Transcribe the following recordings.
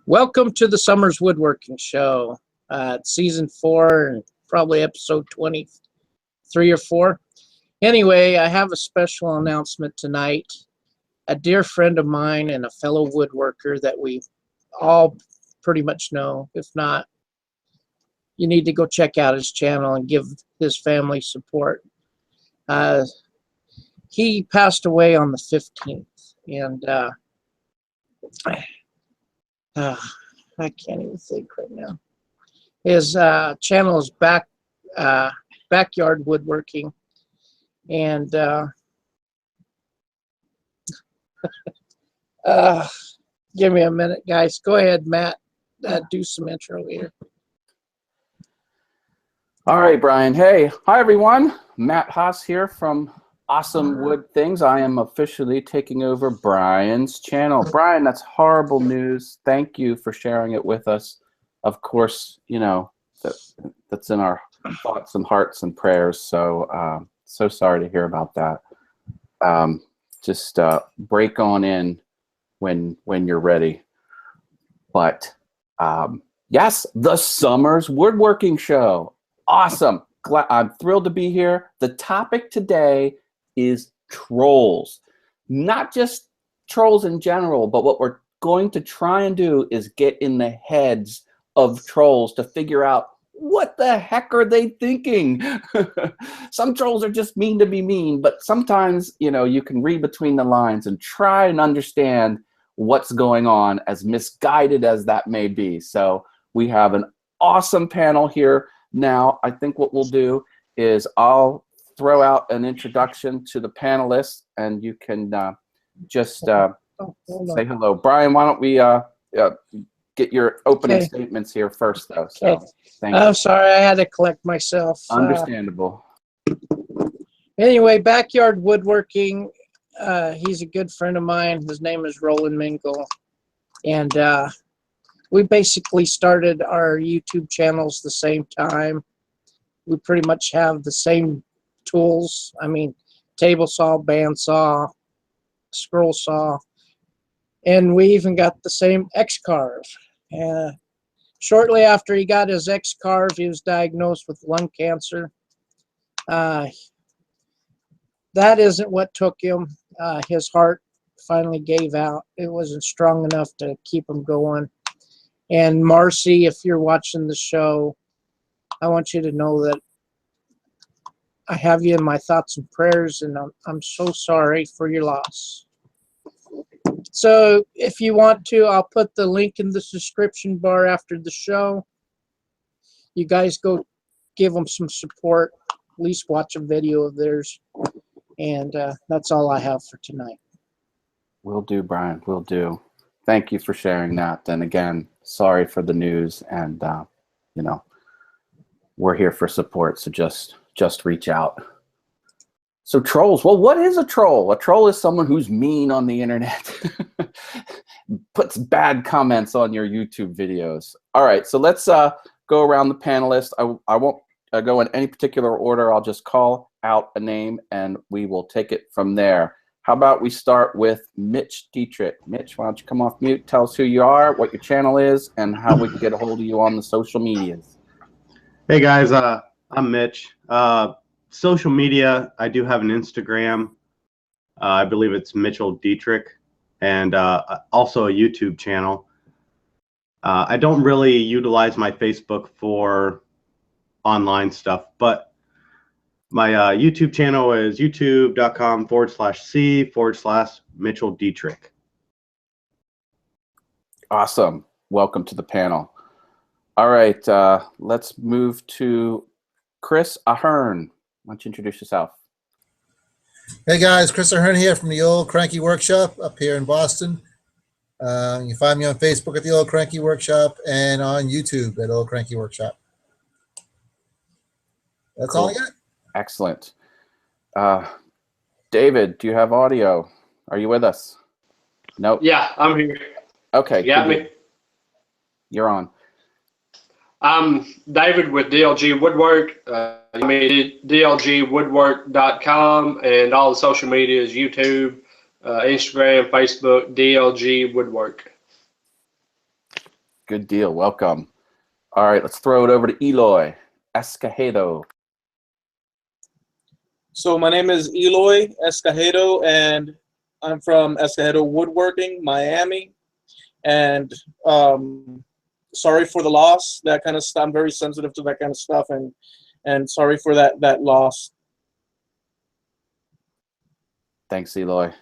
Welcome to the Summers Woodworking Show, season 4 and probably episode 23 or 4. Anyway, I have a special announcement tonight. A dear friend of mine and a fellow woodworker that we all pretty much know. If not, you need to go check out his channel and give his family support. He passed away on the 15th, and I can't even think right now. His channel is Backyard Woodworking, and give me a minute, guys. Go ahead, Matt. Do some intro here. All right, Brian. Hey, hi everyone. Matt Haas here from Awesome Wood Things. I am officially taking over Brian's channel. Brian, that's horrible news. Thank you for sharing it with us. Of course, you know that's in our thoughts and hearts and prayers. So, so sorry to hear about that. Just break on in when you're ready. But yes, the Summers Woodworking Show. Awesome. I'm thrilled to be here. The topic today is trolls. Not just trolls in general, but what we're going to try and do is get in the heads of trolls to figure out what the heck are they thinking. Some trolls are just mean to be mean, but sometimes, you know, you can read between the lines and try and understand what's going on, as misguided as that may be. So we have an awesome panel here. Now, I think what we'll do is I'll throw out an introduction to the panelists, and you can just say hello. Brian, why don't we get your opening statements here first, though. So, thank you. I'm sorry, I had to collect myself. Understandable. Anyway, Backyard Woodworking. He's a good friend of mine. His name is Roland Mengels, and we basically started our YouTube channels the same time. We pretty much have the same tools. I mean, table saw, bandsaw, scroll saw, and we even got the same X-Carve. Shortly after he got his X-Carve, he was diagnosed with lung cancer. That isn't what took him. His heart finally gave out. It wasn't strong enough to keep him going. And Marcy, if you're watching the show, I want you to know that I have you in my thoughts and prayers, and I'm so sorry for your loss. So if you want to, I'll put the link in the description bar after the show. You guys go give them some support. At least watch a video of theirs. And that's all I have for tonight. Will do, Brian. Will do. Thank you for sharing that. And again, sorry for the news. And, you know, we're here for support. So just reach out. So trolls. Well, what is a troll? A troll is someone who's mean on the internet. Puts bad comments on your YouTube videos. All right. So let's go around the panelists. I won't go in any particular order. I'll just call out a name and we will take it from there. How about we start with Mitch Dietrich. Mitch, why don't you come off mute, tell us who you are, what your channel is, and how we can get a hold of you on the social medias. Hey guys, I'm Mitch. Social media, I do have an Instagram. I believe it's Mitchell Dietrich, and also a YouTube channel. I don't really utilize my Facebook for online stuff, but my YouTube channel is youtube.com/c/Mitchell Dietrich. Awesome. Welcome to the panel. All right, let's move to Chris Ahern. Why don't you introduce yourself? Hey guys, Chris Ahern here from the Old Cranky Workshop up here in Boston. You can find me on Facebook at the Old Cranky Workshop and on YouTube at Old Cranky Workshop. That's Cool. all I got. Excellent. David, do you have audio? Are you with us? Nope. Yeah, I'm here. Okay. You got me? You're on. I'm David with DLG Woodwork. DLGwoodwork.com, and all the social media is YouTube, Instagram, Facebook, DLG Woodwork. Good deal. Welcome. All right, let's throw it over to Eloy Escajedo. So my name is Eloy Escajedo, and I'm from Escajedo Woodworking, Miami. And sorry for the loss. That kind of stuff. I'm very sensitive to that kind of stuff, and sorry for that loss. Thanks, Eloy.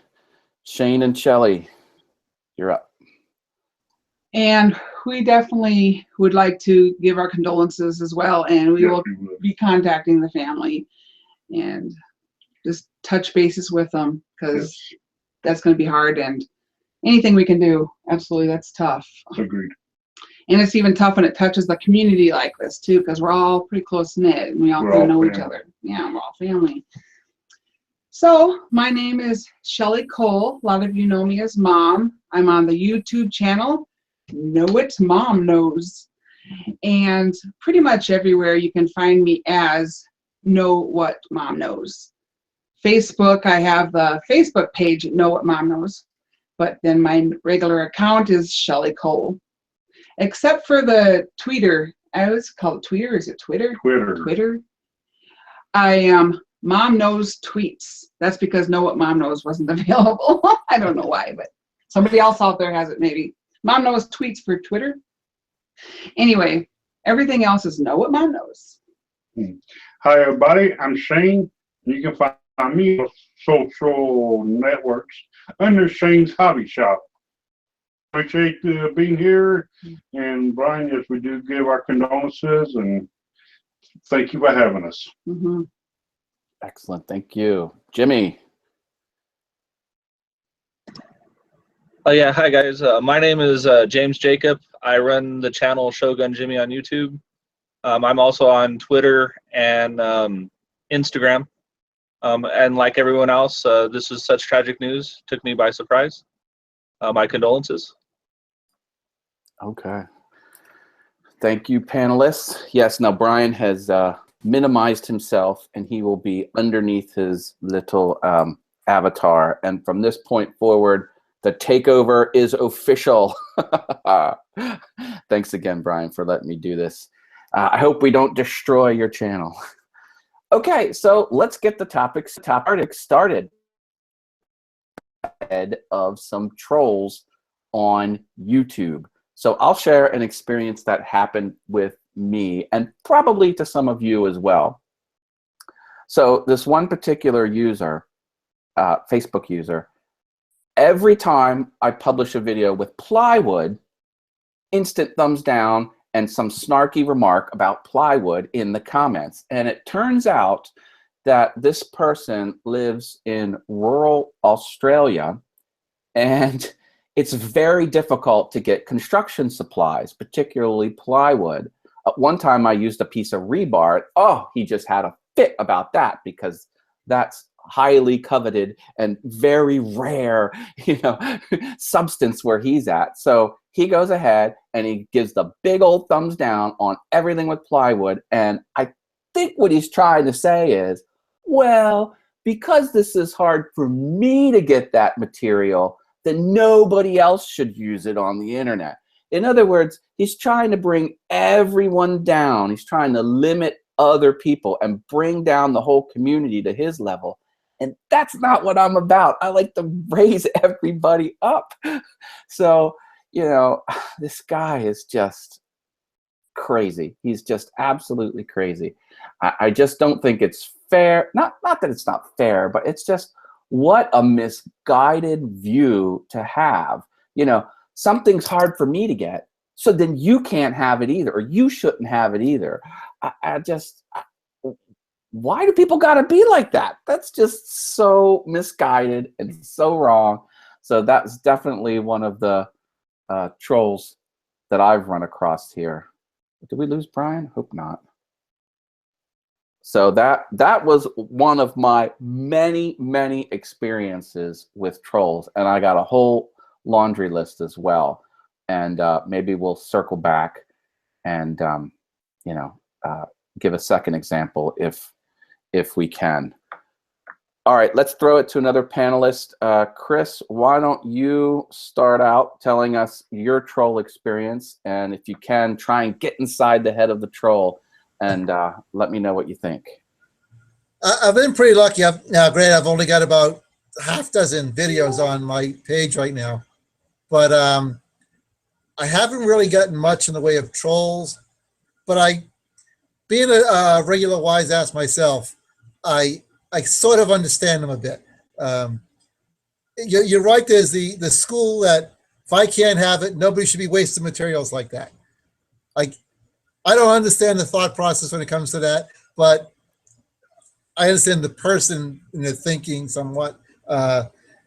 Shane and Shelley, you're up. And we definitely would like to give our condolences as well, and we will be contacting the family and just touch bases with them, because that's going to be hard, and anything we can do, absolutely, that's tough. Agreed. And it's even tough when it touches the community like this too, because we're all pretty close knit and we all kind of know each other. Yeah, we're all family. So my name is Shelley Cole. A lot of you know me as Mom. I'm on the YouTube channel Know It Mom Knows, and pretty much everywhere you can find me as Know What Mom Knows. Facebook, I have the Facebook page Know What Mom Knows, but then my regular account is Shelley Cole. Except for the Twitter. I always call it Twitter. Is it Twitter? Twitter. I am Mom Knows Tweets. That's because Know What Mom Knows wasn't available. I don't know why, but somebody else out there has it maybe. Mom Knows Tweets for Twitter. Anyway, everything else is Know What Mom Knows. Hi, everybody. I'm Shane. You can find me on social networks under Shane's Hobby Shop. Appreciate being here. And Brian, yes, we do give our condolences and thank you for having us. Mm-hmm. Excellent. Thank you. Jimmy. Yeah, hi guys. My name is James Jacob. I run the channel Shogun Jimmy on YouTube. I'm also on Twitter and Instagram. And like everyone else, this is such tragic news. Took me by surprise. My condolences. Okay. Thank you, panelists. Yes, now Brian has minimized himself, and he will be underneath his little avatar. And from this point forward, the takeover is official. Thanks again, Brian, for letting me do this. I hope we don't destroy your channel. Okay, so let's get the topic started. Ahead of some trolls on YouTube. So I'll share an experience that happened with me and probably to some of you as well. So this one particular user, Facebook user, every time I publish a video with plywood, instant thumbs down and some snarky remark about plywood in the comments. And it turns out that this person lives in rural Australia, and it's very difficult to get construction supplies, particularly plywood. One time I used a piece of rebar. Oh, he just had a fit about that because that's highly coveted and very rare, substance where he's at. So he goes ahead and he gives the big old thumbs down on everything with plywood. And I think what he's trying to say is, well, because this is hard for me to get that material, then nobody else should use it on the internet. In other words, he's trying to bring everyone down. He's trying to limit other people and bring down the whole community to his level. And that's not what I'm about. I like to raise everybody up. So, this guy is just crazy. He's just absolutely crazy. I just don't think it's fair. Not that it's not fair, but it's just what a misguided view to have. Something's hard for me to get, so then you can't have it either, or you shouldn't have it either. Why do people gotta be like that? That's just so misguided and so wrong. So that's definitely one of the trolls that I've run across here. Did we lose Brian? Hope not. So that was one of my many, many experiences with trolls, and I got a whole laundry list as well. And maybe we'll circle back and give a second example if we can. All right, let's throw it to another panelist. Chris, why don't you start out telling us your troll experience, and if you can, try and get inside the head of the troll and let me know what you think. I've been pretty lucky. Granted, I've only got about half dozen videos on my page right now, but I haven't really gotten much in the way of trolls. But being a regular wise ass myself, I sort of understand them a bit. You're right. There's the school that if I can't have it, nobody should be wasting materials like that. Like, I don't understand the thought process when it comes to that, but I understand the person and their thinking somewhat.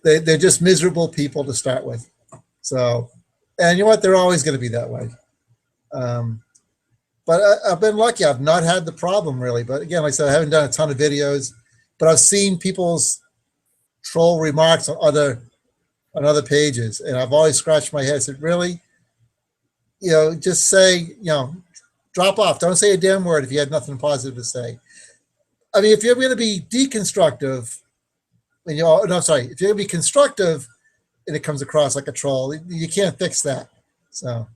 They're just miserable people to start with. So, and you know what? They're always going to be that way. But I've been lucky. I've not had the problem really. But again, like I said, I haven't done a ton of videos, but I've seen people's troll remarks on other pages, and I've always scratched my head and said, really? You know, just say, you know, drop off. Don't say a damn word if you had nothing positive to say. I mean, if you're going to be deconstructive, and if you're going to be constructive and it comes across like a troll, you can't fix that. So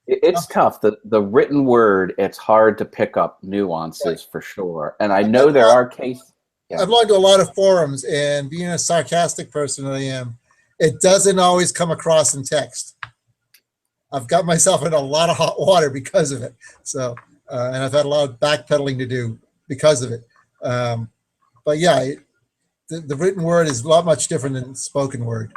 it's tough. The written word, it's hard to pick up nuances for sure. And I know there are cases. Yeah. I've logged to a lot of forums, and being a sarcastic person that I am, it doesn't always come across in text. I've got myself in a lot of hot water because of it. So, and I've had a lot of backpedaling to do because of it. But yeah, the written word is a lot much different than spoken word.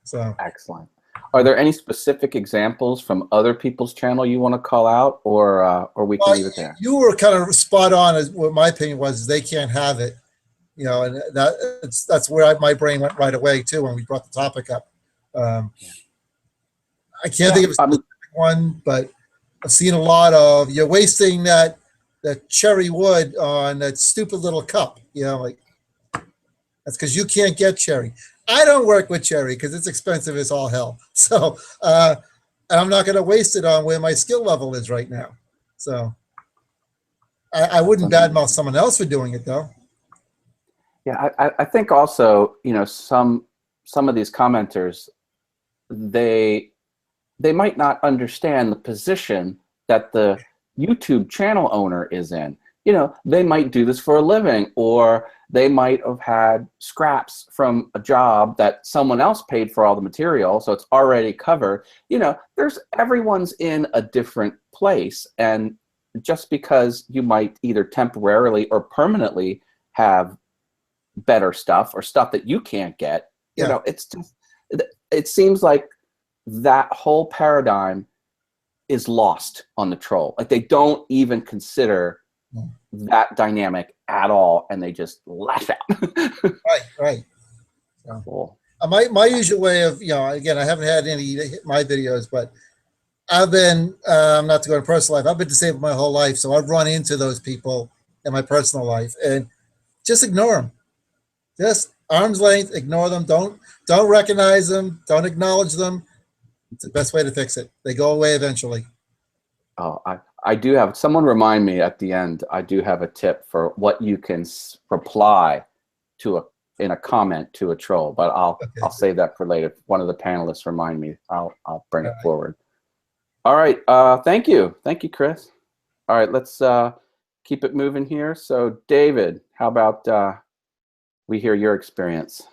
So excellent. Are there any specific examples from other people's channel you want to call out, or we can leave it there? You were kind of spot on as what my opinion was. They can't have it. You know, and that's where my brain went right away too when we brought the topic up. I can't think of a specific one, but I've seen a lot of, you're wasting that cherry wood on that stupid little cup. You know, like, that's because you can't get cherry. I don't work with cherry because it's expensive as all hell. So and I'm not going to waste it on where my skill level is right now. So I wouldn't badmouth someone else for doing it though. Yeah, I think also, you know, some of these commenters, they might not understand the position that the YouTube channel owner is in. You know, they might do this for a living, or they might have had scraps from a job that someone else paid for all the material, so it's already covered. You know, everyone's in a different place, and just because you might either temporarily or permanently have better stuff or stuff that you can't get, you know, it's just, it seems like that whole paradigm is lost on the troll. Like, they don't even consider that dynamic at all, and they just lash out. Right. So, cool. My usual way of, you know, again, I haven't had any hit my videos, but I've been, not to go into personal life, I've been disabled my whole life, so I've run into those people in my personal life, and just ignore them. Just arm's length, ignore them. Don't recognize them. Don't acknowledge them. It's the best way to fix it. They go away eventually. Oh, I do have, someone remind me at the end, I do have a tip for what you can reply to in a comment to a troll, but I'll save that for later. If one of the panelists remind me, I'll bring it forward. All right, thank you, Chris. All right, let's keep it moving here. So David, how about we hear your experience?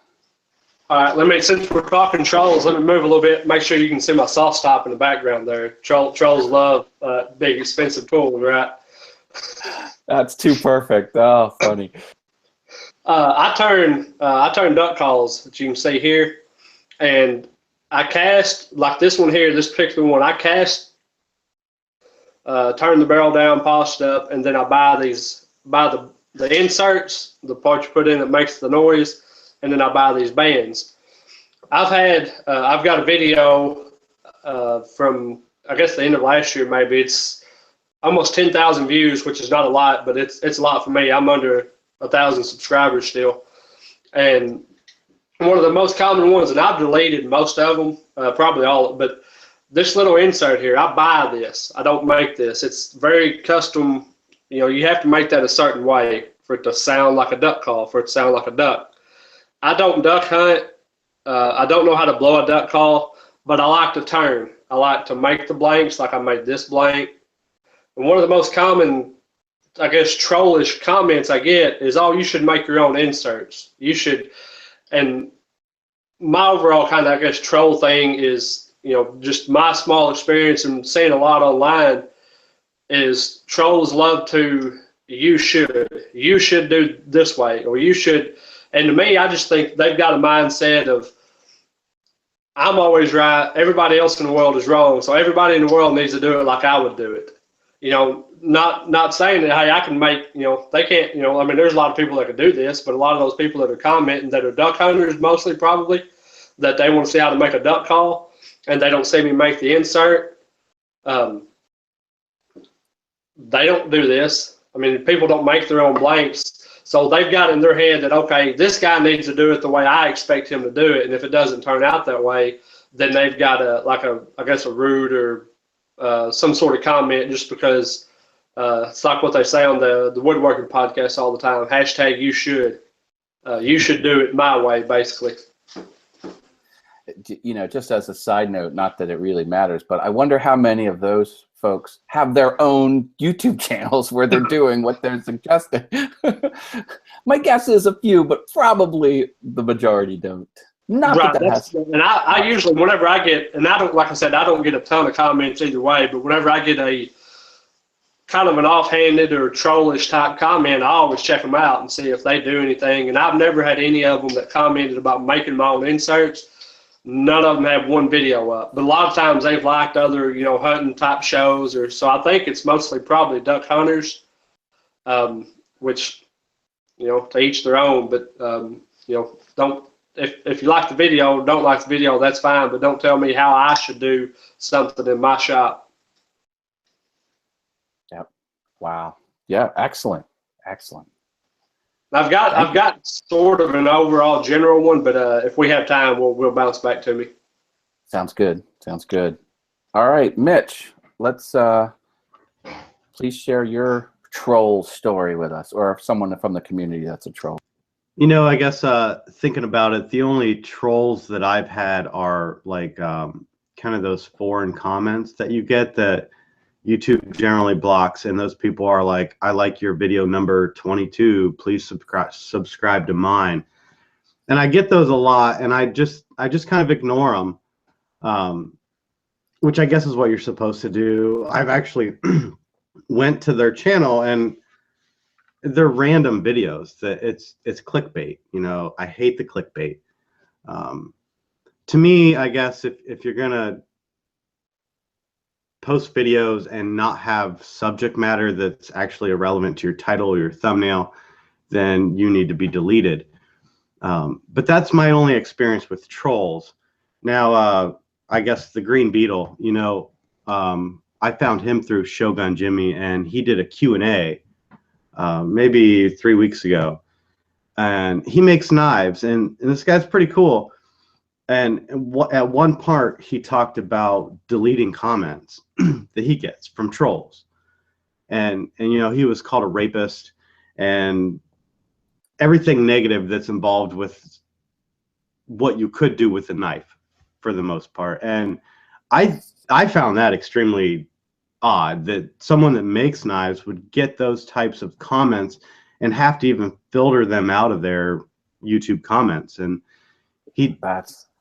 All right, since we're talking trolls, let me move a little bit. Make sure you can see my soft stop in the background there. Trolls love big, expensive tools, right? That's too perfect. Oh, funny. I turn duck calls that you can see here, and I cast like this one here, this particular one. I cast, turn the barrel down, polished up, and then I buy the inserts, the part you put in that makes the noise, and then I buy these bands. I've got a video from, I guess, the end of last year, maybe. It's almost 10,000 views, which is not a lot, but it's a lot for me. I'm under 1,000 subscribers still. And one of the most common ones, and I've deleted most of them, probably all, but this little insert here, I buy this. I don't make this. It's very custom. You know, you have to make that a certain way for it to sound like a duck call, for it to sound like a duck. I don't duck hunt. I don't know how to blow a duck call, but I like to turn. I like to make the blanks like I made this blank. And one of the most common, I guess, trollish comments I get is, oh, you should make your own inserts. You should. And my overall kind of, I guess, troll thing is, just my small experience and seeing a lot online is trolls love to, you should do this way, or you should. And to me, I just think they've got a mindset of, I'm always right, everybody else in the world is wrong, so everybody in the world needs to do it like I would do it. Not saying that, hey, I can make, they can't, I mean, there's a lot of people that could do this, but a lot of those people that are commenting that are duck hunters mostly probably, that they want to see how to make a duck call, and they don't see me make the insert. They don't do this. I mean, people don't make their own blanks. So they've got in their head that, okay, this guy needs to do it the way I expect him to do it. And if it doesn't turn out that way, then they've got I guess a rude or some sort of comment, just because it's like what they say on the Woodworking podcast all the time. Hashtag you should. You should do it my way, basically. Just as a side note, not that it really matters, but I wonder how many of those folks have their own YouTube channels where they're doing what they're suggesting. My guess is a few, but probably the majority don't. Not right. That and I usually, whenever I get, and I don't, like I said, I don't get a ton of comments either way, but whenever I get a kind of an offhanded or trollish type comment, I always check them out and see if they do anything. And I've never had any of them that commented about making my own inserts. None of them have one video up, but a lot of times they've liked other, hunting type shows, or so I think it's mostly probably duck hunters, which, to each their own. But don't, if you like the video, don't like the video, that's fine. But don't tell me how I should do something in my shop. Yep. Wow. Yeah. Excellent. I've got sort of an overall general one, but if we have time, we'll bounce back to me. Sounds good. All right, Mitch, let's please share your troll story with us, or someone from the community that's a troll. I guess thinking about it, the only trolls that I've had are like kind of those foreign comments that you get that YouTube generally blocks, and those people are like, I like your video number 22, please subscribe to mine. And I get those a lot, and I just kind of ignore them, which I guess is what you're supposed to do. I've actually went to their channel, and they're random videos that it's clickbait. I hate the clickbait. To me, I guess if you're gonna post videos and not have subject matter that's actually irrelevant to your title or your thumbnail, then you need to be deleted. But that's my only experience with trolls. Now, I guess the Green Beetle, I found him through Shogun Jimmy, and he did a Q&A maybe 3 weeks ago. And he makes knives, and this guy's pretty cool. And at one part, he talked about deleting comments that he gets from trolls. And he was called a rapist and everything negative that's involved with what you could do with a knife for the most part. And I found that extremely odd, that someone that makes knives would get those types of comments and have to even filter them out of their YouTube comments. And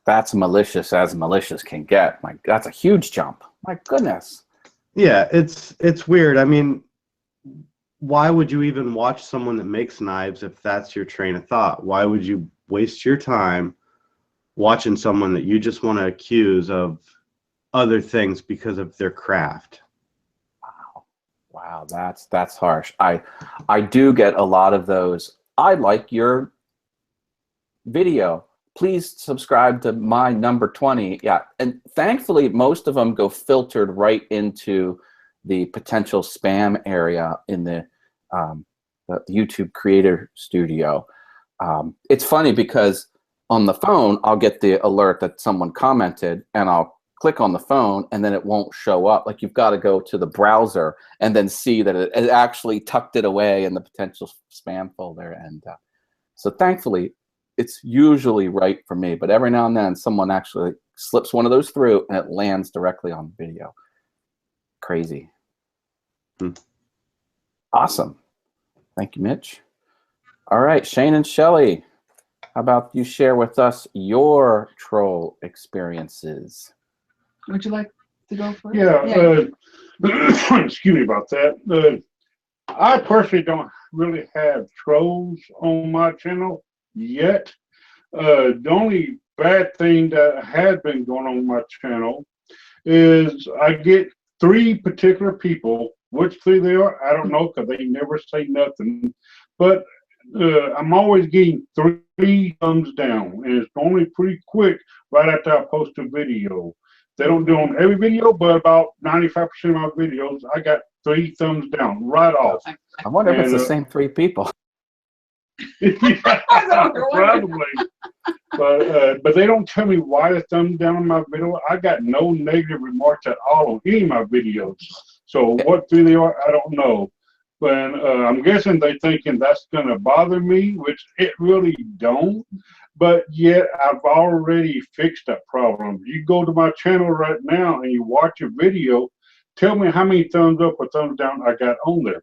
that's malicious as malicious can get. That's a huge jump. My goodness. Yeah, it's weird. I mean, why would you even watch someone that makes knives if that's your train of thought? Why would you waste your time watching someone that you just want to accuse of other things because of their craft? Wow, that's harsh. I do get a lot of those. I like your video. Please subscribe to my number 20. Yeah, and thankfully most of them go filtered right into the potential spam area in the YouTube Creator Studio. It's funny because on the phone I'll get the alert that someone commented, and I'll click on the phone and then it won't show up. Like, you've got to go to the browser and then see that it actually tucked it away in the potential spam folder. And so thankfully, it's usually right for me. But every now and then, someone actually slips one of those through and it lands directly on video. Crazy. Awesome. Thank you, Mitch. All right, Shane and Shelley, how about you share with us your troll experiences? Would you like to go first? Yeah. Excuse me about that. I personally don't really have trolls on my channel yet. The only bad thing that has been going on my channel is I get 3 particular people. Which 3 they are, I don't know, because they never say nothing. But I'm always getting 3 thumbs down, and it's normally pretty quick right after I post a video. They don't do on every video, but about 95% of my videos, I got 3 thumbs down right off. I wonder if it's the same 3 people. Probably. But they don't tell me why the thumbs down on my video. I got no negative remarks at all on any of my videos. So what 3 they are, I don't know. But I'm guessing they thinking that's going to bother me, which it really don't. But yet I've already fixed that problem. You go to my channel right now and you watch a video, tell me how many thumbs up or thumbs down I got on there.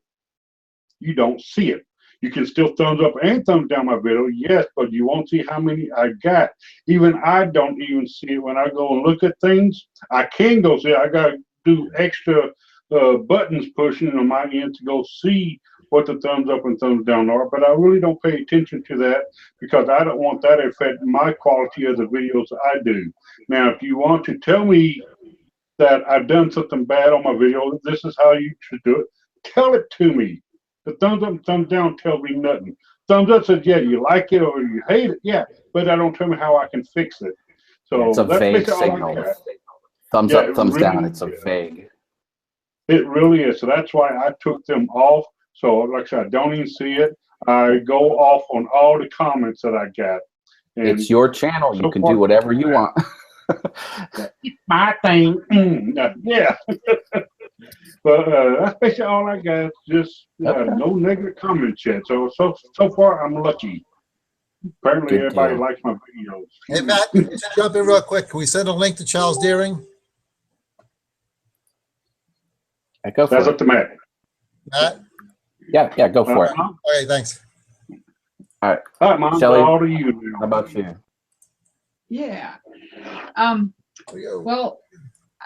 You don't see it. You can still thumbs up and thumbs down my video, yes, but you won't see how many I got. Even I don't even see it when I go and look at things. I can go see it. I got to do extra buttons pushing on my end to go see what the thumbs up and thumbs down are, but I really don't pay attention to that because I don't want that to affect my quality of the videos I do. Now, if you want to tell me that I've done something bad on my video, this is how you should do it, tell it to me. The thumbs up and thumbs down tells me nothing. Thumbs up says, yeah, you like it or you hate it, yeah, but that don't tell me how I can fix it. So it's a that's vague basically all I signal. got. Thumbs Yeah, up, thumbs really down. It's a vague. It really is. So that's why I took them off. So like I said, I don't even see it. I go off on all the comments that I got. And it's your channel. so You can far, do whatever you want. it's my thing. Yeah. But that's basically all I got. Just no negative comments yet. So far, I'm lucky. Apparently, Good everybody deal. likes my videos. Hey, Matt, just jump in real quick. Can we send a link to Charles Deering? Go for That's it. up to Matt. Matt? Yeah, go for it. Okay, thanks. All right. All right, Mom. Shelley, All to you now. how about you? Yeah. Well,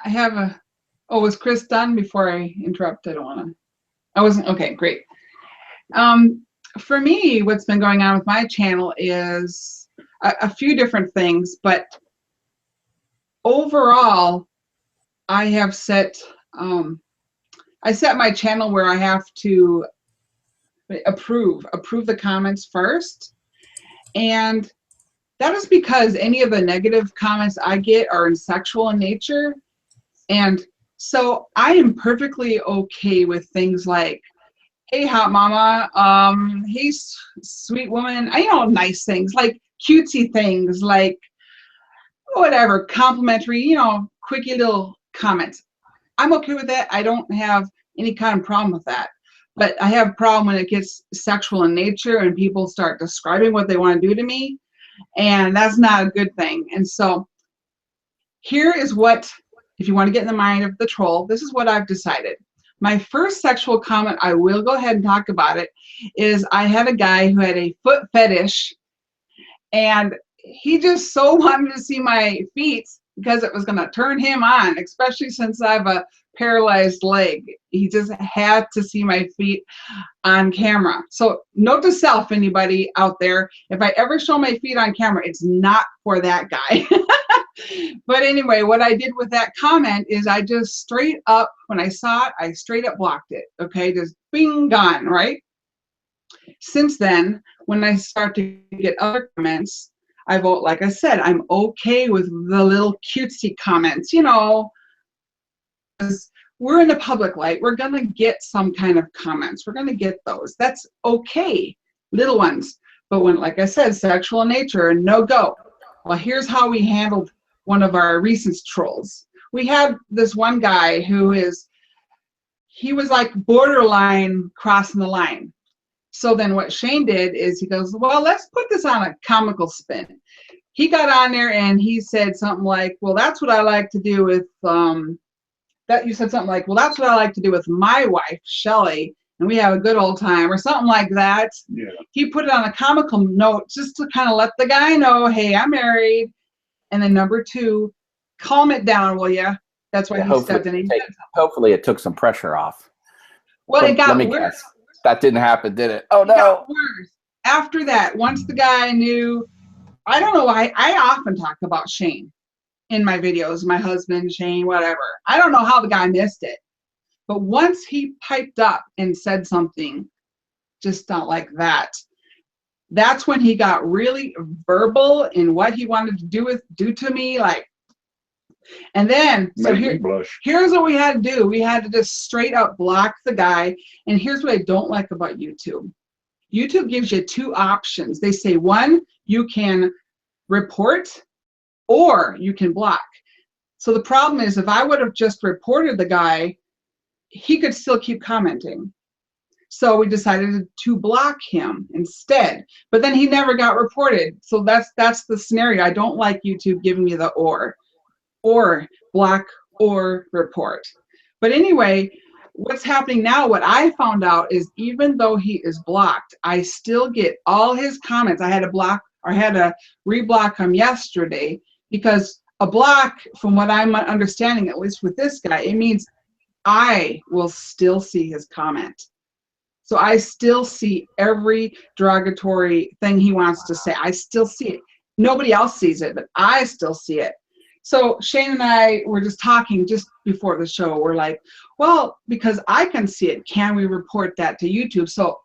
I have a. Oh, was Chris done before I interrupt? I don't want to. I wasn't. Okay, great. For me, what's been going on with my channel is a few different things, but overall, I have set. I set my channel where I have to approve the comments first, and that is because any of the negative comments I get are sexual in nature, and so I am perfectly okay with things like, hey, hot mama, hey, sweet woman, nice things, like cutesy things, like whatever, complimentary, quickie little comments. I'm okay with that. I don't have any kind of problem with that. But I have a problem when it gets sexual in nature and people start describing what they want to do to me, and that's not a good thing. And so here is what, if you want to get in the mind of the troll, this is what I've decided. My first sexual comment, I will go ahead and talk about it, is I had a guy who had a foot fetish, and he just so wanted to see my feet because it was going to turn him on, especially since I have a paralyzed leg. He just had to see my feet on camera. So note to self, anybody out there, if I ever show my feet on camera, it's not for that guy. But anyway, what I did with that comment is I just straight up, when I saw it, I straight up blocked it. Okay, just bing, gone, right? Since then, when I start to get other comments, I vote, like I said, I'm okay with the little cutesy comments, because we're in the public light. We're going to get some kind of comments. We're going to get those. That's okay, little ones. But when, like I said, sexual in nature, no go. Well, here's how we handled one of our recent trolls. we had this one guy he was like borderline crossing the line. So then what Shane did is he goes, well, let's put this on a comical spin. He got on there and he said something like, well, that's what I like to do with, you said something like, well, that's what I like to do with my wife, Shelly, and we have a good old time, or something like that. Yeah. He put it on a comical note just to kind of let the guy know, hey, I'm married. And then number 2, calm it down, will ya? That's why he stepped in. Hopefully it took some pressure off. Well, it got Let me worse. guess. That didn't happen, did it? Oh, It no. got worse. After that, once the guy knew, I don't know why, I often talk about Shane in my videos, my husband, Shane, whatever. I don't know how the guy missed it. But once he piped up and said something just not like that, that's when he got really verbal in what he wanted to do to me, like. And then, so here's what we had to do. We had to just straight up block the guy. And here's what I don't like about YouTube. YouTube gives you 2 options. They say, 1, you can report, or you can block. So the problem is, if I would have just reported the guy, he could still keep commenting. So we decided to block him instead. But then he never got reported. So that's the scenario. I don't like YouTube giving me the or block or report. But anyway, what's happening now, what I found out is, even though he is blocked, I still get all his comments. I had to reblock him yesterday, because a block, from what I'm understanding, at least with this guy, it means I will still see his comment. So I still see every derogatory thing he wants to say. I still see it. Nobody else sees it, but I still see it. So Shane and I were just talking just before the show. We're like, well, because I can see it, can we report that to YouTube? So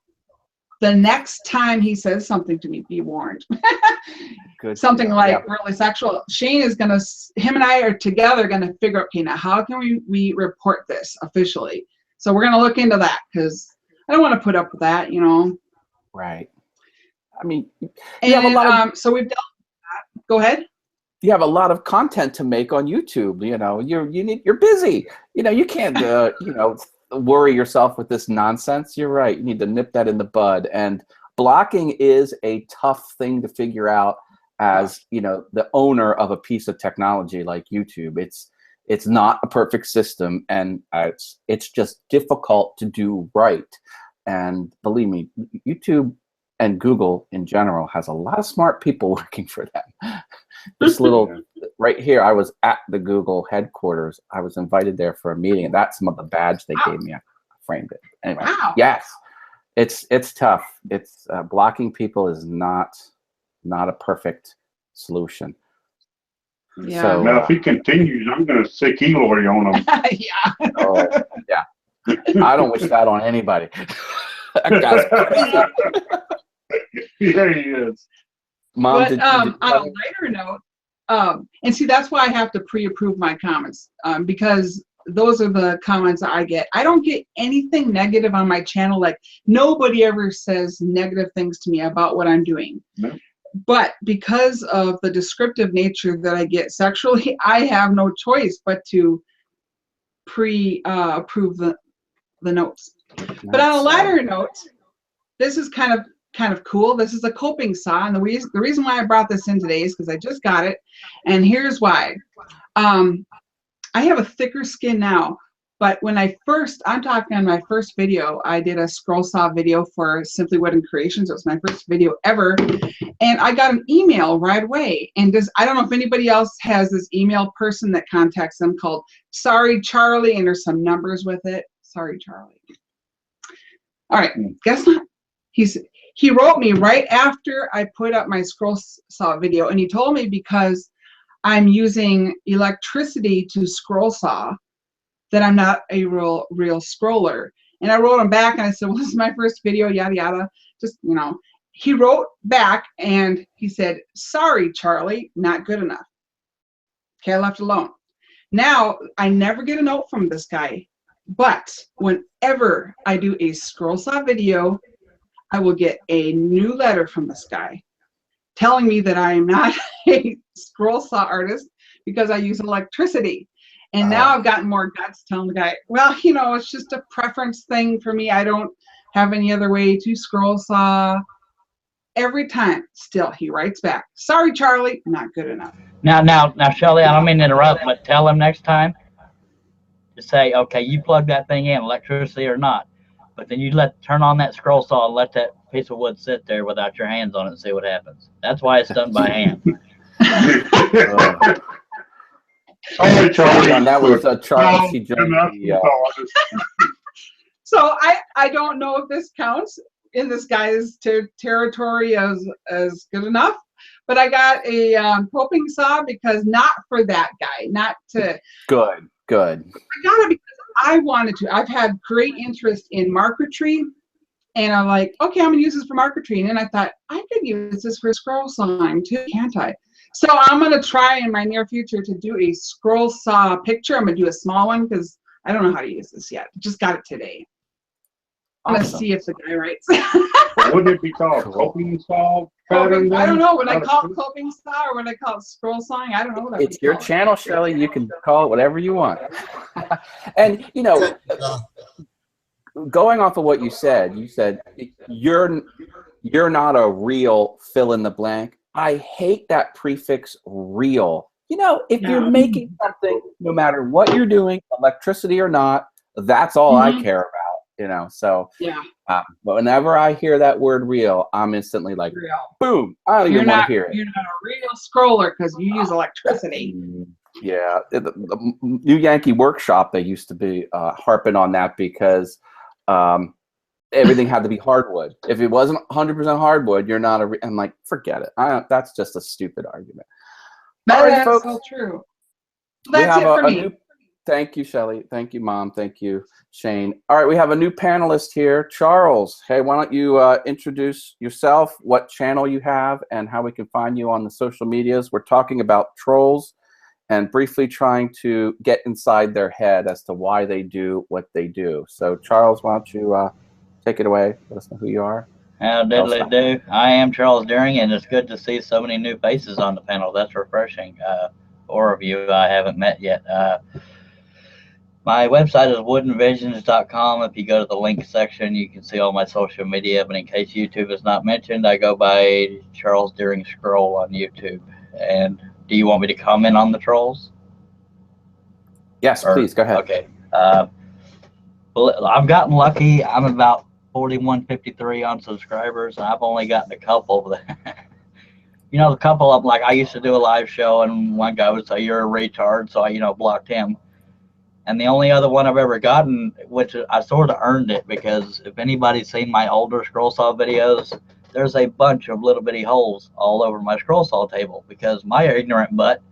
the next time he says something to me, be warned. Something like really sexual. Shane is going to, him and I are together going to figure out, okay, now how can we report this officially? So we're going to look into that, because I don't want to put up with that, you know. Right. I mean, and have a lot of, so we've dealt with that. Go ahead. You have a lot of content to make on YouTube. You know, you're busy. You know, you can't you know, worry yourself with this nonsense. You're right. You need to nip that in the bud. And blocking is a tough thing to figure out as, you know, the owner of a piece of technology like YouTube. It's not a perfect system, and it's just difficult to do right. And believe me, YouTube and Google in general has a lot of smart people working for them. This little right here, I was at the Google headquarters. I was invited there for a meeting, and that's some of the badge they gave me. I framed it. Anyway, yes, it's tough. It's blocking people is not a perfect solution. Yeah. So, now, if he continues, I'm going to sick Eloy on him. Yeah. Oh, yeah. I don't wish that on anybody. That guy's crazy. Yeah, he is. Mom, but on a lighter note, and see, that's why I have to pre-approve my comments, because those are the comments I get. I don't get anything negative on my channel. Like, nobody ever says negative things to me about what I'm doing. No. But because of the descriptive nature that I get sexually, I have no choice but to approve the notes. But on a lighter note, this is kind of cool. This is a coping saw, and the reason why I brought this in today is because I just got it, and here's why. I have a thicker skin now, but when I'm talking on my first video, I did a scroll saw video for Simply Wooden Creations. It was my first video ever, and I got an email right away. And I don't know if anybody else has this email person that contacts them called Sorry Charlie, and there's some numbers with it. Sorry Charlie. All right, guess not. He wrote me right after I put up my scroll saw video, and he told me because I'm using electricity to scroll saw that I'm not a real scroller. And I wrote him back and I said, well, this is my first video, yada yada. Just, you know, he wrote back and he said, sorry, Charlie, not good enough. Okay, I left it alone. Now I never get a note from this guy, but whenever I do a scroll saw video, I will get a new letter from this guy telling me that I am not a scroll saw artist because I use electricity. And now I've gotten more guts telling the guy, well, you know, it's just a preference thing for me. I don't have any other way to scroll saw. Every time, still, he writes back, sorry, Charlie, not good enough. Now, Shelley, I don't mean to interrupt, but tell him next time to say, okay, you plug that thing in, electricity or not, but then you turn on that scroll saw and let that piece of wood sit there without your hands on it and see what happens. That's why it's done by hand. Sorry, Charlie. And that was Charles. He joined So I don't know if this counts in this guy's territory as good enough, but I got a coping saw because not for that guy, not to. Good. I got it because I wanted to. I've had great interest in marquetry, and I'm like, okay, I'm gonna use this for marquetry, and then I thought I could use this for scroll sawing too, can't I? So I'm gonna try in my near future to do a scroll saw picture. I'm gonna do a small one because I don't know how to use this yet. Just got it today. I'm gonna see if the guy writes. What would it be called? Coping saw? I don't know. Would I call it coping saw or would I call it scroll sawing? I don't know what It's your channel, Shelley. You can call it whatever you want. And you know, going off of what you said you're not a real fill in the blank. I hate that prefix real. You know, if you're making something, no matter what you're doing, electricity or not, that's all I care about. You know, so but whenever I hear that word real, I'm instantly like, real. Boom! I don't even want to hear it. You're not a real scroller because you use electricity. Yeah, the New Yankee Workshop, they used to be harping on that because everything had to be hardwood. If it wasn't 100% hardwood, you're not a. I'm like, forget it. That's just a stupid argument. All right, folks. So true. That's it for me. Thank you, Shelley. Thank you, Mom. Thank you, Shane. All right, we have a new panelist here, Charles. Hey, why don't you introduce yourself, what channel you have, and how we can find you on the social medias. We're talking about trolls and briefly trying to get inside their head as to why they do what they do. So, Charles, why don't you take it away? Let us know who you are. How diddly do. I am Charles Deering, and it's good to see so many new faces on the panel. That's refreshing. 4 of you I haven't met yet. My website is woodenvisions.com. If you go to the link section, you can see all my social media. But in case YouTube is not mentioned, I go by Charles Deering Scroll on YouTube. And do you want me to comment on the trolls? Yes, please. Go ahead. Okay. Well, I've gotten lucky. I'm about 4153 on subscribers, and I've only gotten a couple. You know, a couple of them, like I used to do a live show, and one guy would say, you're a retard, so I, blocked him. And the only other one I've ever gotten, which I sort of earned it, because if anybody's seen my older scroll saw videos, there's a bunch of little bitty holes all over my scroll saw table, because my ignorant butt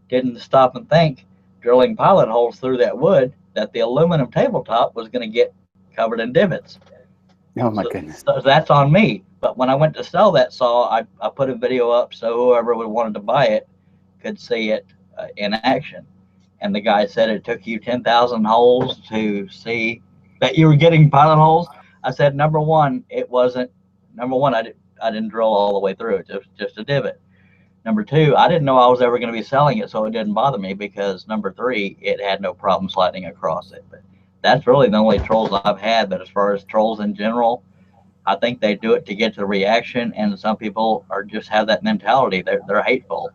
didn't stop and think, drilling pilot holes through that wood, that the aluminum tabletop was going to get covered in divots. Oh my goodness. So that's on me. But when I went to sell that saw, I put a video up so whoever would wanted to buy it could see it in action. And the guy said it took you 10,000 holes to see that you were getting pilot holes. I said, number one, it wasn't. Number one, I didn't drill all the way through it. It was just a divot. Number two, I didn't know I was ever going to be selling it, so it didn't bother me, because number three, it had no problem sliding across it. But that's really the only trolls I've had. But as far as trolls in general, I think they do it to get the reaction, and some people just have that mentality. They're hateful.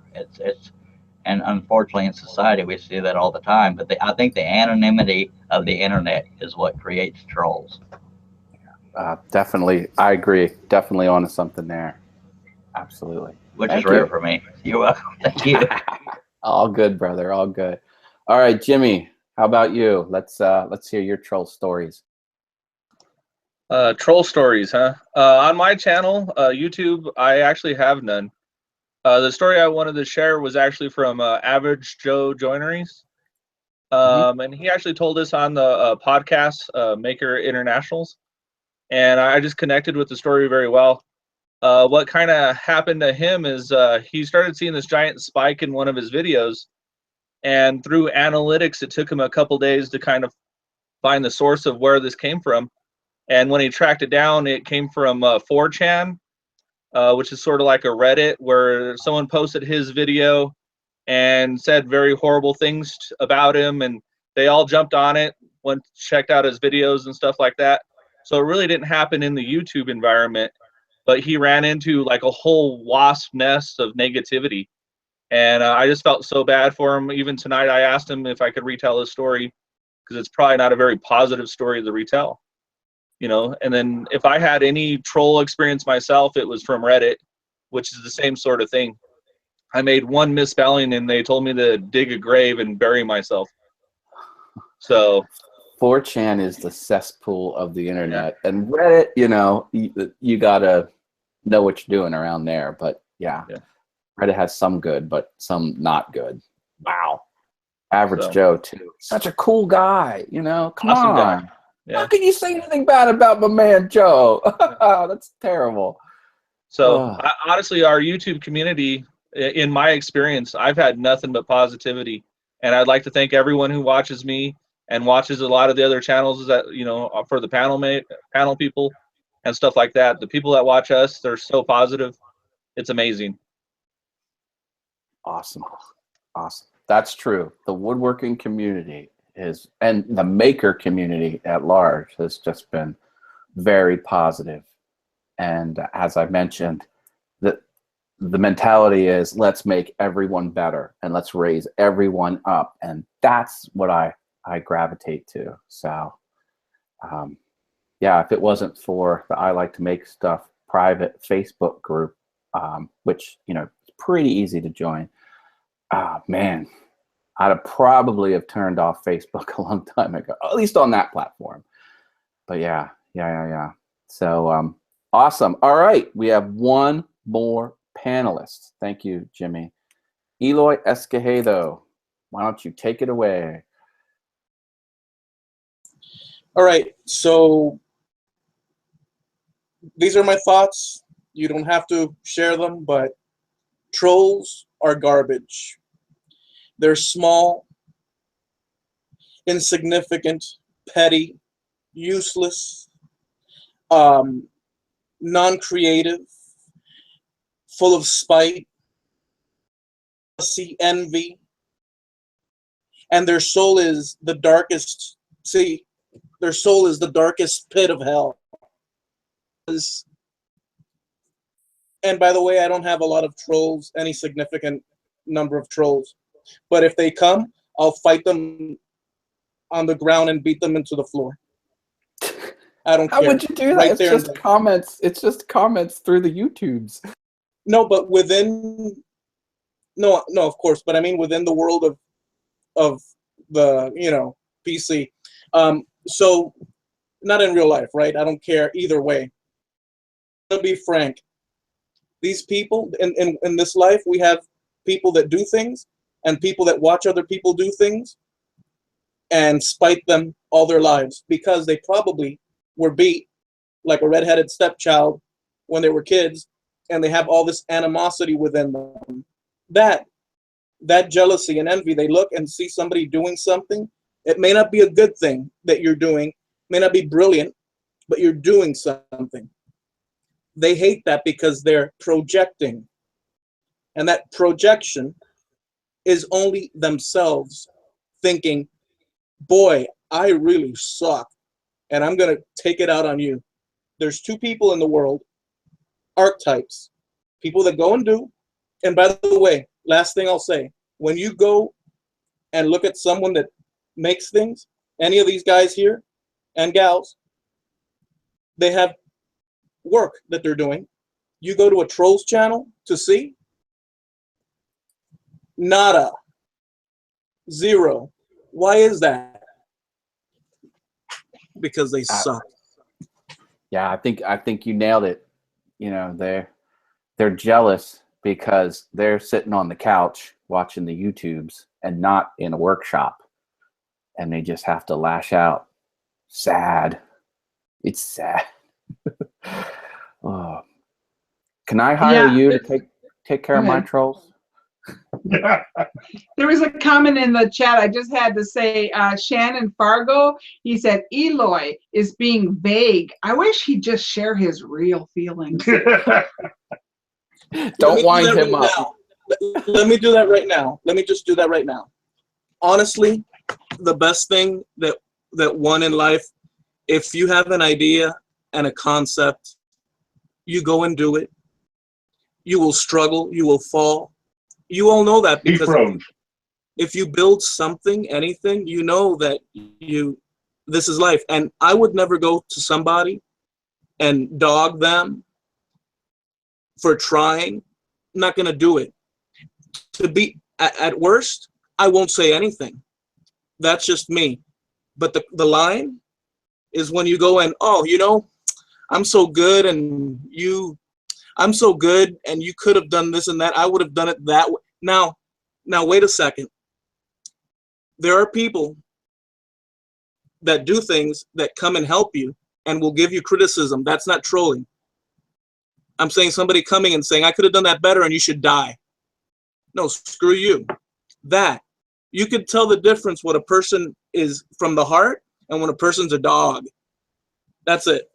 And unfortunately in society we see that all the time. But I think the anonymity of the internet is what creates trolls. Definitely, I agree. Definitely onto something there. Absolutely. Which is rare for me. You're welcome. Thank you. All good, brother. All good. All right, Jimmy. How about you? Let's hear your troll stories. Troll stories, huh? On my channel, YouTube, I actually have none. The story I wanted to share was actually from Average Joe Joineries. And he actually told us on the podcast, Maker Internationals. And I just connected with the story very well. What kind of happened to him is he started seeing this giant spike in one of his videos. And through analytics, it took him a couple days to kind of find the source of where this came from. And when he tracked it down, it came from 4chan, which is sort of like a Reddit, where someone posted his video and said very horrible things about him, and they all jumped on it, went checked out his videos and stuff like that. So it really didn't happen in the YouTube environment, but he ran into like a whole wasp nest of negativity. And I just felt so bad for him. Even tonight, I asked him if I could retell his story, because it's probably not a very positive story to retell, you know. And then if I had any troll experience myself, it was from Reddit, which is the same sort of thing. I made one misspelling and they told me to dig a grave and bury myself. So 4chan is the cesspool of the internet, and Reddit, you know, you gotta know what you're doing around there. But yeah. Reddit has some good, but some not good. Wow. Average Joe too. Such a cool guy, you know. Come awesome on. guy. Yeah. How can you say anything bad about my man Joe? That's terrible. So honestly, our YouTube community, in my experience, I've had nothing but positivity, and I'd like to thank everyone who watches me and watches a lot of the other channels that, you know, for the panel people and stuff like that. The people that watch us, they're so positive. It's amazing. Awesome. That's true. The woodworking community and the maker community at large has just been very positive. And as I mentioned, the mentality is let's make everyone better and let's raise everyone up. And that's what I gravitate to. So yeah, if it wasn't for the I Like to Make Stuff private Facebook group, which, you know, it's pretty easy to join. Man, I'd have probably have turned off Facebook a long time ago, at least on that platform. But yeah. So awesome. All right, we have one more panelist. Thank you, Jimmy. Eloy Escojedo, why don't you take it away? All right, so these are my thoughts. You don't have to share them, but trolls are garbage. They're small, insignificant, petty, useless, non-creative, full of spite, jealousy, envy, and their soul is the darkest. See, their soul is the darkest pit of hell. And by the way, I don't have a lot of trolls, any significant number of trolls. But if they come, I'll fight them on the ground and beat them into the floor. I don't care. How would you do that? Right It's there just comments. It's just comments through the YouTubes. No, but within, no, of course. But I mean within the world of the, you know, PC. So not in real life, right? I don't care either way. To be frank, these people in this life, we have people that do things and people that watch other people do things and spite them all their lives because they probably were beat like a redheaded stepchild when they were kids, and they have all this animosity within them. That jealousy and envy, they look and see somebody doing something. It may not be a good thing that you're doing, may not be brilliant, but you're doing something. They hate that because they're projecting. And that projection is only themselves thinking, boy, I really suck, and I'm going to take it out on you. There's two people in the world, archetypes, people that go and do. And by the way, last thing I'll say, when you go and look at someone that makes things, any of these guys here and gals, they have work that they're doing. You go to a trolls channel to see, nada, zero. Why is that? Because they suck. Yeah, I think you nailed it. You know, they're jealous because they're sitting on the couch watching the YouTubes and not in a workshop, and they just have to lash out. Sad. It's sad. Oh. Can I hire you to take care of my trolls? There was a comment in the chat. I just had to say, Shannon Fargo, he said, Eloy is being vague. I wish he'd just share his real feelings. Don't wind him up. Let me do that right now. Let me just do that right now. Honestly, the best thing that won in life, if you have an idea and a concept, you go and do it. You will struggle. You will fall. You all know that, because if you build something, anything, you know that this is life. And I would never go to somebody and dog them for trying. I'm not going to do it. To be at worst, I won't say anything. That's just me. But the line is when you go and, oh, you know, I'm so good and I'm so good and you could have done this and that. I would have done it that way. Now wait a second. There are people that do things that come and help you and will give you criticism. That's not trolling. I'm saying somebody coming and saying, I could have done that better and you should die. No, screw you. That. You could tell the difference what a person is from the heart and when a person's a dog. That's it.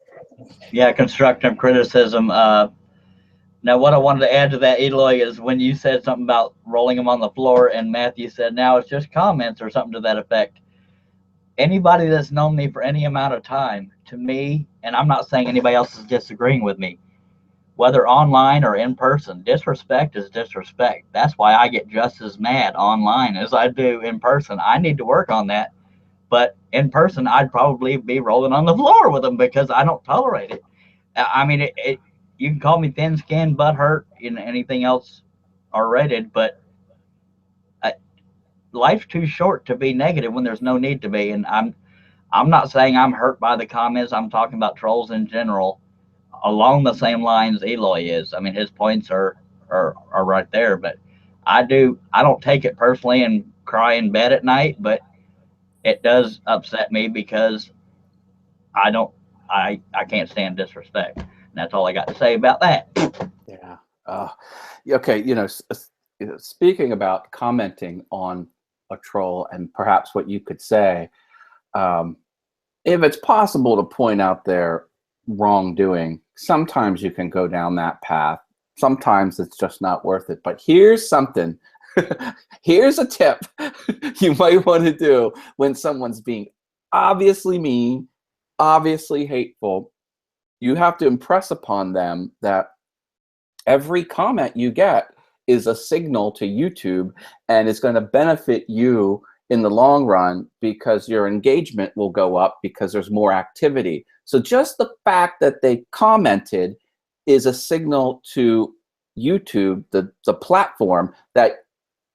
Yeah, constructive criticism. Now, what I wanted to add to that, Eloy, is when you said something about rolling them on the floor, and Matthew said, now it's just comments or something to that effect. Anybody that's known me for any amount of time, to me, and I'm not saying anybody else is disagreeing with me, whether online or in person, disrespect is disrespect. That's why I get just as mad online as I do in person. I need to work on that. But in person, I'd probably be rolling on the floor with them because I don't tolerate it. I mean, you can call me thin-skinned, butthurt, anything else R-rated, but life's too short to be negative when there's no need to be. And I'm not saying I'm hurt by the comments. I'm talking about trolls in general, along the same lines Eloy is. I mean, his points are right there, but I don't take it personally and cry in bed at night, but it does upset me because I can't stand disrespect. And that's all I got to say about that. Yeah. Okay. Speaking about commenting on a troll and perhaps what you could say, if it's possible to point out their wrongdoing, sometimes you can go down that path. Sometimes it's just not worth it. But here's something. Here's a tip you might want to do when someone's being obviously mean, obviously hateful. You have to impress upon them that every comment you get is a signal to YouTube, and it's going to benefit you in the long run because your engagement will go up because there's more activity. So just the fact that they commented is a signal to YouTube, the platform, that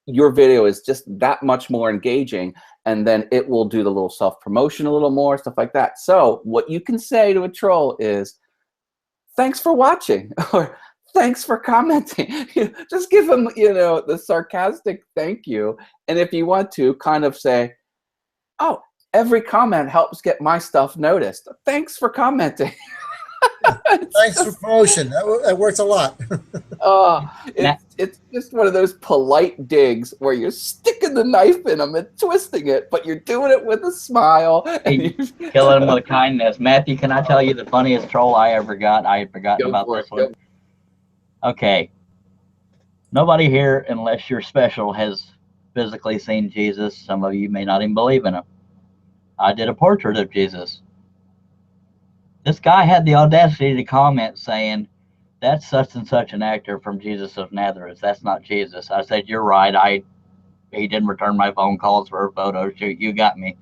your video is just that much more engaging, and then it will do the little self-promotion a little more, stuff like that. So what you can say to a troll is, thanks for watching, or thanks for commenting. Just give them, the sarcastic thank you. And if you want to, kind of say, oh, every comment helps get my stuff noticed. Thanks for commenting. Thanks for promotion. That works a lot. It's just one of those polite digs where you're sticking the knife in them and twisting it, but you're doing it with a smile. And Killing them with kindness. Matthew, can I tell you the funniest troll I ever got? I had forgotten about this one. Okay. Nobody here, unless you're special, has physically seen Jesus. Some of you may not even believe in him. I did a portrait of Jesus. This guy had the audacity to comment saying, that's such and such an actor from Jesus of Nazareth. That's not Jesus. I said, you're right. He didn't return my phone calls for a photo shoot. You got me.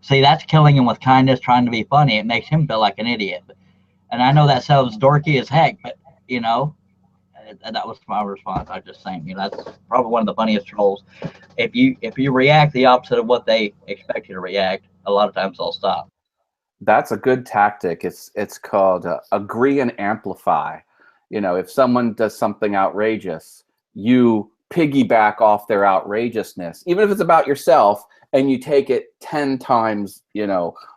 See, that's killing him with kindness, trying to be funny. It makes him feel like an idiot. And I know that sounds dorky as heck, but, that was my response. I was just saying, that's probably one of the funniest trolls. If you react the opposite of what they expect you to react, a lot of times they'll stop. That's a good tactic. It's called agree and amplify. If someone does something outrageous, you piggyback off their outrageousness, even if it's about yourself, and you take it 10 times,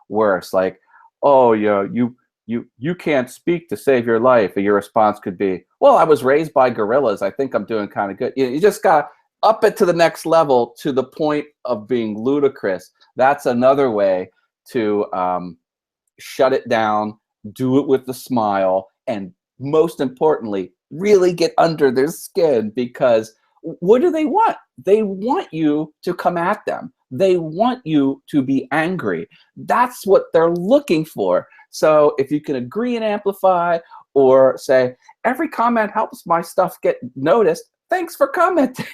worse. Like, oh yeah, you can't speak to save your life. And your response could be, well, I was raised by gorillas. I think I'm doing kind of good. You just got up it to the next level, to the point of being ludicrous. That's another way to shut it down, do it with a smile, and most importantly, really get under their skin, because what do they want? They want you to come at them. They want you to be angry. That's what they're looking for. So if you can agree and amplify, or say, every comment helps my stuff get noticed, thanks for commenting.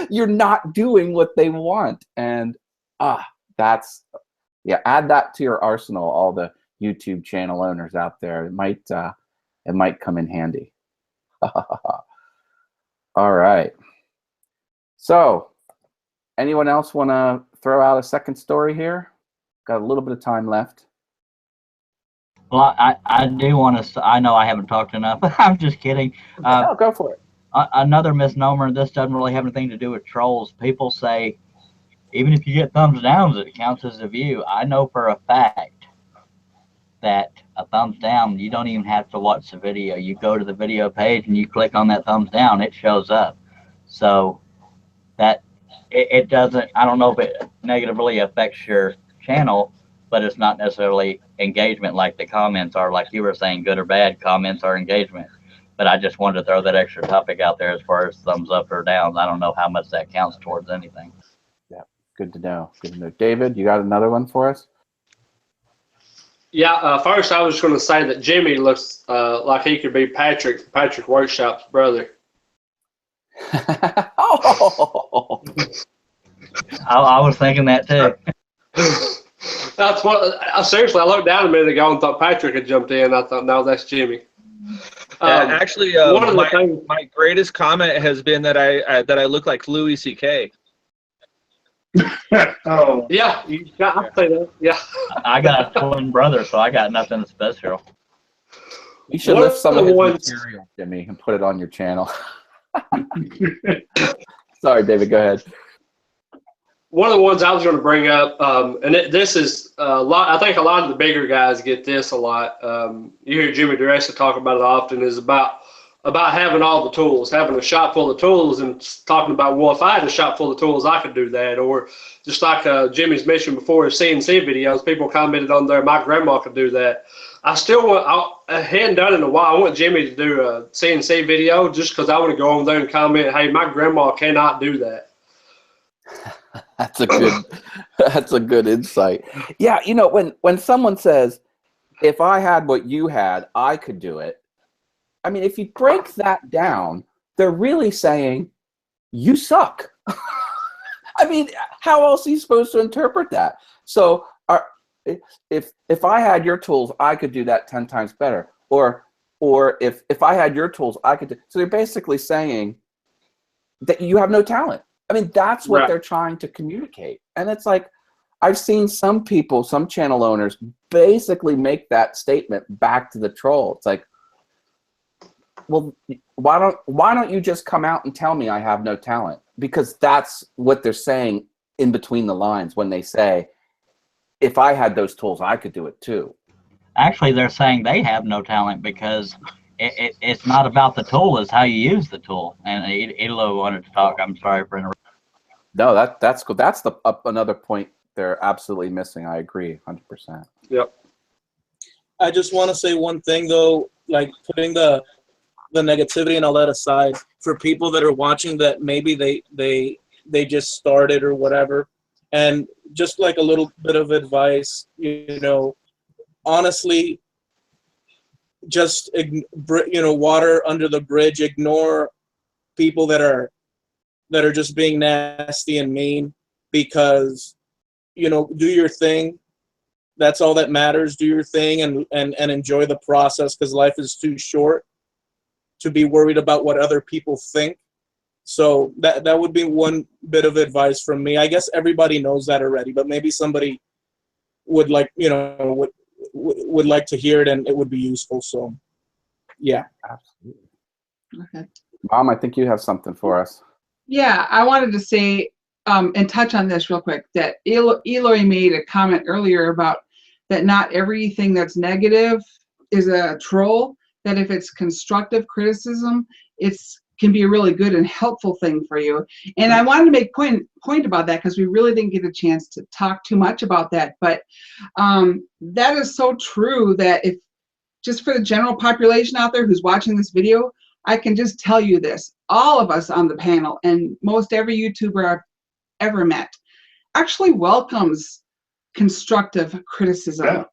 You're not doing what they want. And that's, add that to your arsenal, all the YouTube channel owners out there. It might come in handy. All right. So anyone else want to throw out a second story here? Got a little bit of time left. Well, I do want to. I know I haven't talked enough. I'm just kidding. No, go for it. Another misnomer. This doesn't really have anything to do with trolls. People say, even if you get thumbs downs, it counts as a view. I know for a fact that a thumbs down, you don't even have to watch the video. You go to the video page and you click on that thumbs down, it shows up. So that it doesn't. I don't know if it negatively affects your channel, but it's not necessarily engagement like the comments are. Like you were saying, good or bad, comments are engagement. But I just wanted to throw that extra topic out there as far as thumbs up or downs. I don't know how much that counts towards anything. Yeah, good to know. Good to know. David, you got another one for us? Yeah, first I was going to say that Jimmy looks like he could be Patrick Workshop's brother. Oh. I was thinking that too. That's what. Seriously, I looked down a minute ago and thought Patrick had jumped in. I thought, no, that's Jimmy. Actually, my greatest comment has been that I look like Louis C.K. Oh. Yeah, I'll say that. Yeah. I got a twin brother, so I got nothing special. You should lift some of his material, Jimmy, and put it on your channel. Sorry, David, go ahead. One of the ones I was going to bring up, this is a lot. I think a lot of the bigger guys get this a lot. You hear Jimmy DeRessa talk about it often. Is about having all the tools, having a shop full of tools, and talking about, well, if I had a shop full of tools, I could do that. Or just like Jimmy's mentioned before, CNC videos. People commented on there, my grandma could do that. I still want. I hadn't done it in a while. I want Jimmy to do a CNC video just because I want to go on there and comment, hey, my grandma cannot do that. That's a good insight. Yeah, when someone says, if I had what you had, I could do it. I mean, if you break that down, they're really saying you suck. I mean, how else are you supposed to interpret that? So if I had your tools, I could do that 10 times better. Or if I had your tools, I could do. So they're basically saying that you have no talent. I mean, that's what they're trying to communicate. And it's like, I've seen some people, some channel owners, basically make that statement back to the troll. It's like, well, why don't you just come out and tell me I have no talent? Because that's what they're saying in between the lines when they say, if I had those tools, I could do it too. Actually, they're saying they have no talent because it's not about the tool, it's how you use the tool. And Elo wanted to talk. I'm sorry for interrupting. No, that's cool. That's another point they're absolutely missing. I agree 100%. Yep. I just want to say one thing though, like putting the negativity and all that aside, for people that are watching that maybe they just started or whatever, and just like a little bit of advice, honestly, just water under the bridge. Ignore people that are just being nasty and mean, because do your thing. That's all that matters. Do your thing and enjoy the process, because life is too short to be worried about what other people think. So that would be one bit of advice from me. I guess everybody knows that already, but maybe somebody would like would like to hear it, and it would be useful. So yeah. Absolutely. Okay. Mom, I think you have something for us. Yeah, I wanted to say and touch on this real quick, that Eloy made a comment earlier about that not everything that's negative is a troll, that if it's constructive criticism, can be a really good and helpful thing for you. And I wanted to make point about that, because we really didn't get a chance to talk too much about that. But that is so true, that if just for the general population out there who's watching this video, I can just tell you this, all of us on the panel and most every YouTuber I've ever met actually welcomes constructive criticism. Yeah.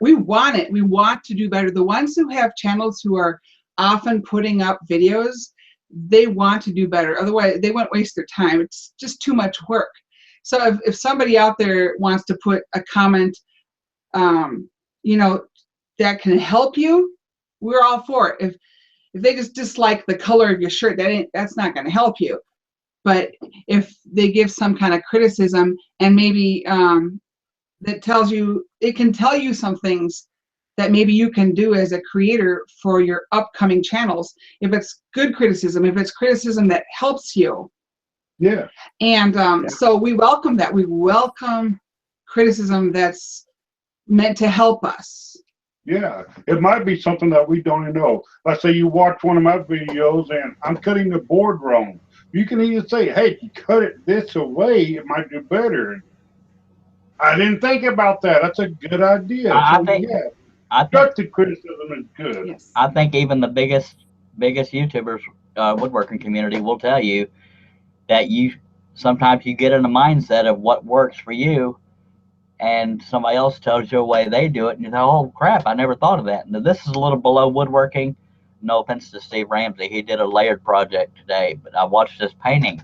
We want it. We want to do better. The ones who have channels who are often putting up videos, they want to do better. Otherwise, they won't waste their time. It's just too much work. So if somebody out there wants to put a comment, you know, that can help you, we're all for it. If they just dislike the color of your shirt, that's not going to help you. But if they give some kind of criticism and maybe that tells you, it can tell you some things that maybe you can do as a creator for your upcoming channels. If it's good criticism, if it's criticism that helps you. Yeah. And so we welcome that. We welcome criticism that's meant to help us. Yeah, it might be something that we don't even know. Let's say you watch one of my videos and I'm cutting the board wrong. You can even say, hey, if you cut it this way, it might do better. I didn't think about that. That's a good idea. I think constructive criticism is good. Yes. I think even the biggest YouTubers, woodworking community will tell you that sometimes you get in a mindset of what works for you, and somebody else tells you a way they do it, and you go, oh crap, I never thought of that. Now, this is a little below woodworking. No offense to Steve Ramsey, he did a layered project today, but I watched this painting,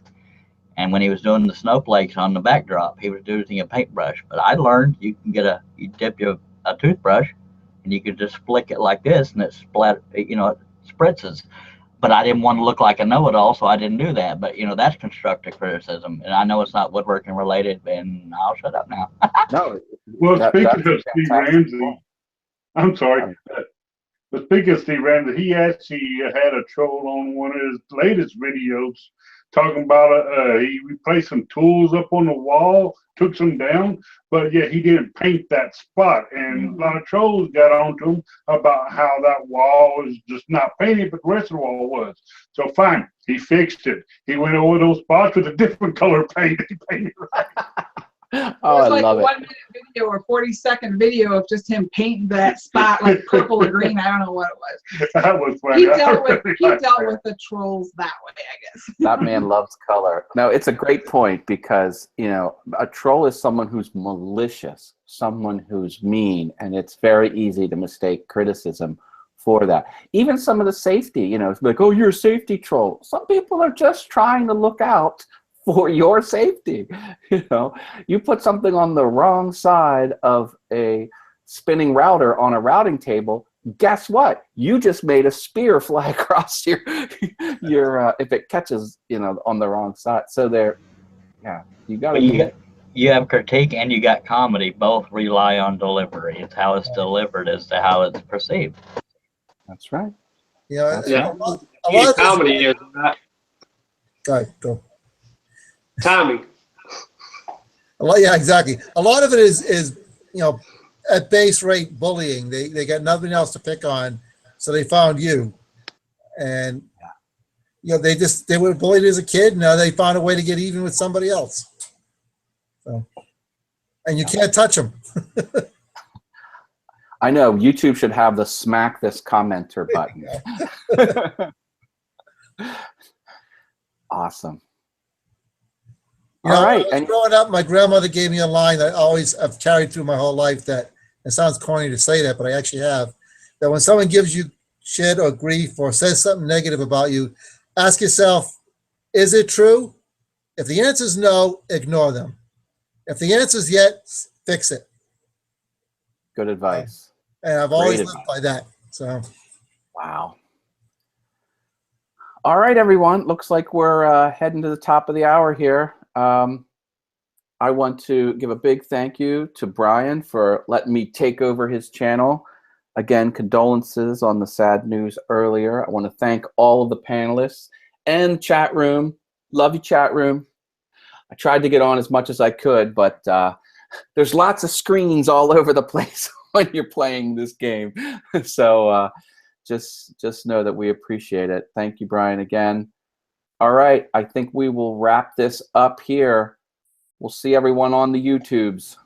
and when he was doing the snowflakes on the backdrop, he was using a paintbrush. But I learned you dip a toothbrush, and you could just flick it like this, and it it spritzes. But I didn't want to look like a know-it-all, so I didn't do that. But that's constructive criticism, and I know it's not woodworking related, and I'll shut up now. No. Well, speaking of Steve Ramsey, I'm sorry. But speaking of Steve Ramsey, he actually had a troll on one of his latest videos talking about he replaced some tools up on the wall, took some down, but yet he didn't paint that spot. And a lot of trolls got onto him about how that wall was just not painted, but the rest of the wall was. So fine, he fixed it. He went over those spots with a different color paint. He painted right. Oh, I like love a it. 1 minute video or 40-second video of just him painting that spot like purple or green. I don't know what it was. That was funny. He dealt with the trolls that way, I guess. That man loves color. No, it's a great point because, a troll is someone who's malicious, someone who's mean, and it's very easy to mistake criticism for that. Even some of the safety, it's like, oh, you're a safety troll. Some people are just trying to look out for your safety. You put something on the wrong side of a spinning router on a routing table, guess what? You just made a spear fly across your if it catches, on the wrong side. So you got to you have critique and you got comedy. Both rely on delivery. It's how it's delivered as to how it's perceived. That's right. Yeah. Yeah. A lot of Comedy is not go. timing. Yeah, exactly. A lot of it is at base rate bullying. They got nothing else to pick on, so they found you, and they were bullied as a kid. Now they found a way to get even with somebody else. So, and you can't touch them. I know YouTube should have the smack this commenter button. Awesome. All right. And growing up, my grandmother gave me a line that I've carried through my whole life. That it sounds corny to say that, but I actually have. That when someone gives you shit or grief or says something negative about you, ask yourself, is it true? If the answer is no, ignore them. If the answer is yes, fix it. Good advice. And I've always lived by that. So. Wow. All right, everyone. Looks like we're heading to the top of the hour here. I want to give a big thank you to Brian for letting me take over his channel. Again, condolences on the sad news earlier. I want to thank all of the panelists and chat room. Love you, chat room. I tried to get on as much as I could, but there's lots of screens all over the place when you're playing this game. So just know that we appreciate it. Thank you, Brian, again. All right, I think we will wrap this up here. We'll see everyone on the YouTubes.